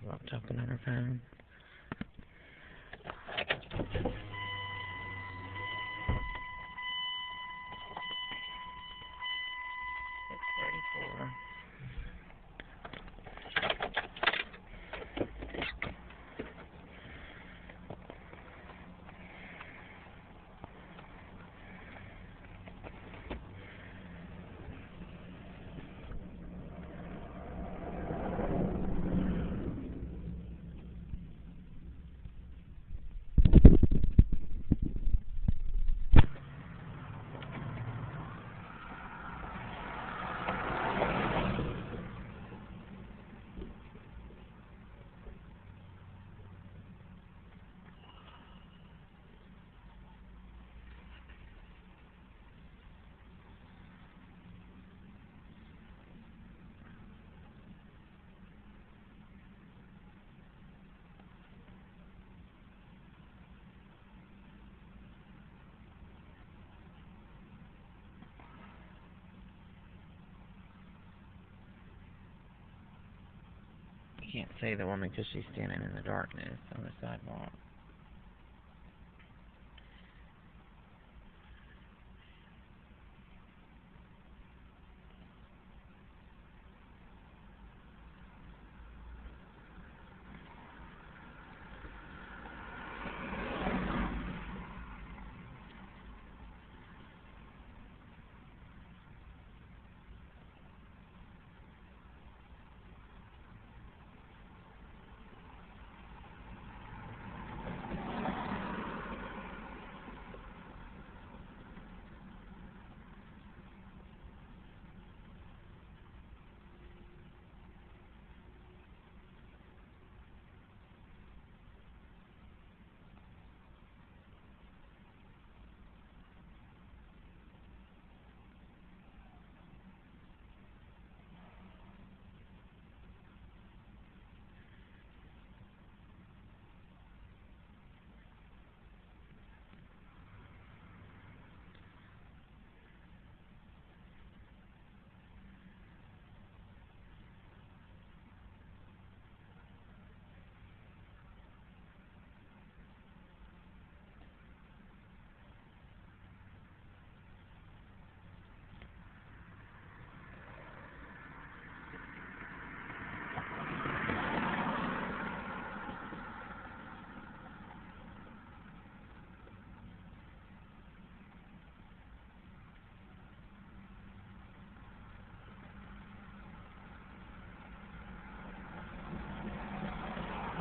sidewalk talking on her phone. You can't see the woman because she's standing in the darkness on the sidewalk.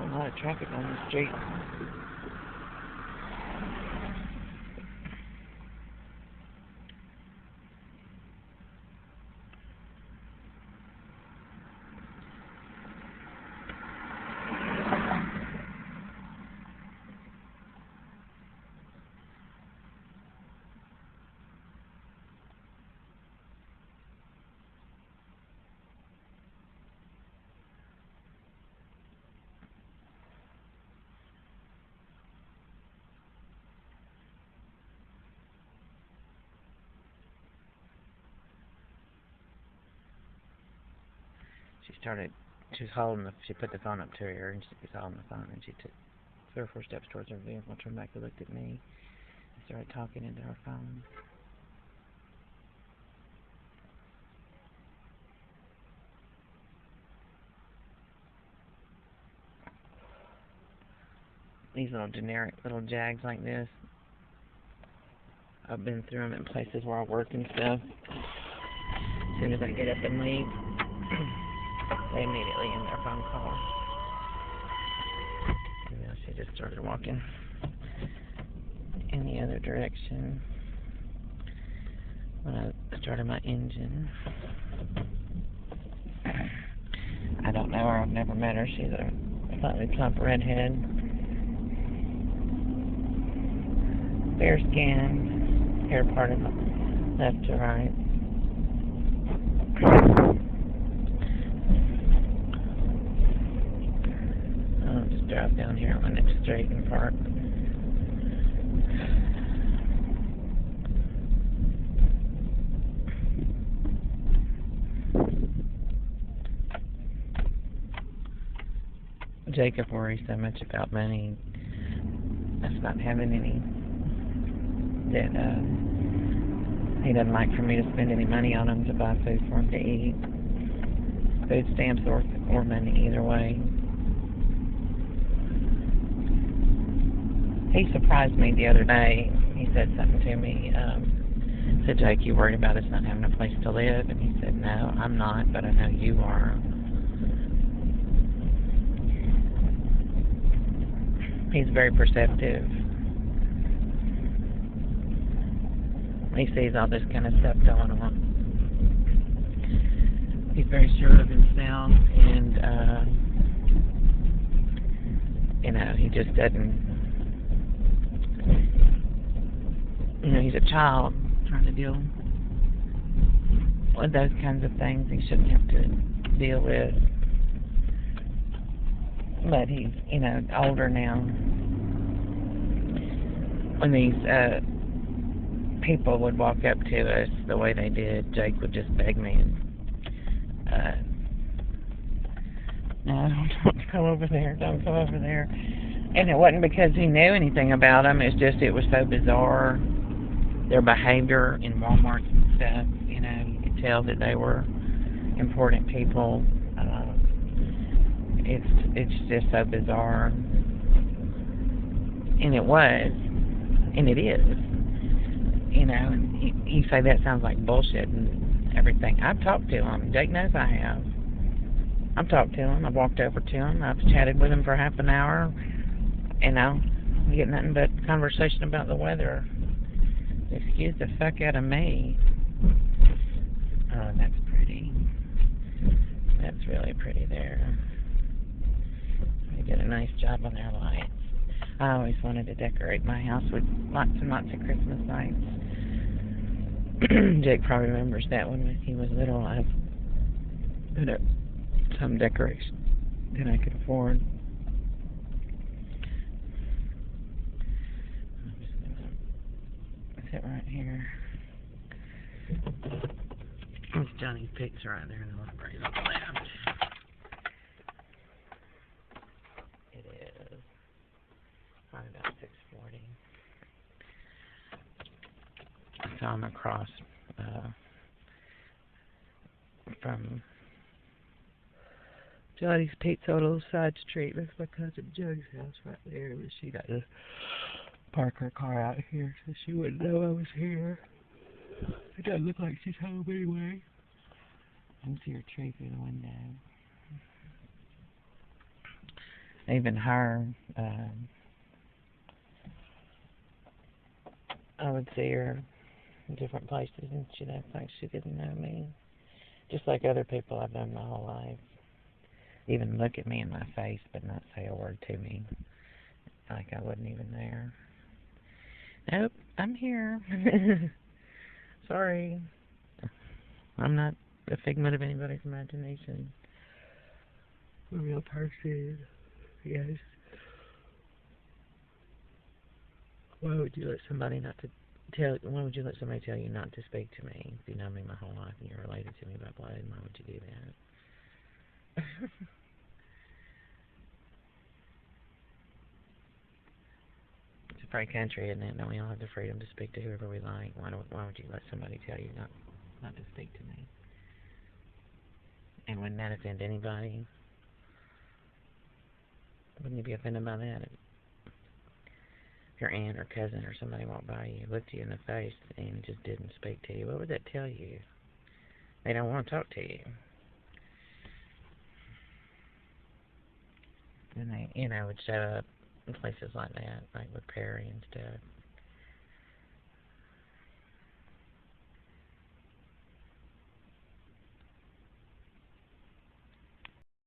A lot of traffic on the street. She put the phone up to her, and she was holding the phone, and she took 3 or 4 steps towards her vehicle, turned back and looked at me, and started talking into her phone. These little generic little Jags like this, I've been through them in places where I work and stuff. As soon as I get up and leave, they immediately end their phone call. And now she just started walking in the other direction when I started my engine. I don't know her. I've never met her. She's a slightly plump redhead, fair skin, hair parted left to right. I'll just drive down here on my next street and park. Jacob worries so much about money, us not having any, that he doesn't like for me to spend any money on him to buy food for him to eat. Food stamps or money, either way. He surprised me the other day. He said something to me. Said, Jake, you worried about us not having a place to live? And he said, no, I'm not, but I know you are. He's very perceptive. He sees all this kind of stuff going on. He's very sure of himself, and he just doesn't. He's a child trying to deal with those kinds of things he shouldn't have to deal with. But he's, older now. When these people would walk up to us the way they did, Jake would just beg me, no, don't go over there, don't go over there. And it wasn't because he knew anything about them, it's just it was so bizarre, their behavior in Walmart and stuff. You could tell that they were important people. It's just so bizarre. And it was. And it is. And you say that sounds like bullshit and everything. I've talked to him. Jake knows I have. I've talked to him. I've walked over to him. I've chatted with him for half an hour. We get nothing but conversation about the weather. Excuse the fuck out of me. Oh, that's pretty. That's really pretty there. They did a nice job on their lights. I always wanted to decorate my house with lots and lots of Christmas lights. Jake probably remembers that when he was little. I put up some decoration that I could afford. I'm just gonna sit right here. There's Johnny's picture right there in the library on the left. It is probably about 6:40. So I'm across from Johnny's Pizza on a little side street. That's my cousin Joe's house right there. But she got to park her car out here so she wouldn't know I was here. It doesn't look like she's home anyway. I can see her tree through the window. Even her, I would see her in different places and she'd act like she didn't know me. Just like other people I've known my whole life. Even look at me in my face but not say a word to me. Like I wasn't even there. Nope, I'm here. Sorry. I'm not a figment of anybody's imagination. I'm a real person. Yes. Why would you let somebody why would you let somebody tell you not to speak to me if you know me my whole life and you're related to me by blood? Why would you do that? It's a free country, isn't it? And we all have the freedom to speak to whoever we like. Why would you let somebody tell you not to speak to me? And wouldn't that offend anybody? Wouldn't you be offended by that? If your aunt or cousin or somebody walked by you, looked you in the face, and just didn't speak to you, what would that tell you? They don't want to talk to you. And they, would show up in places like that, like with Perry and stuff.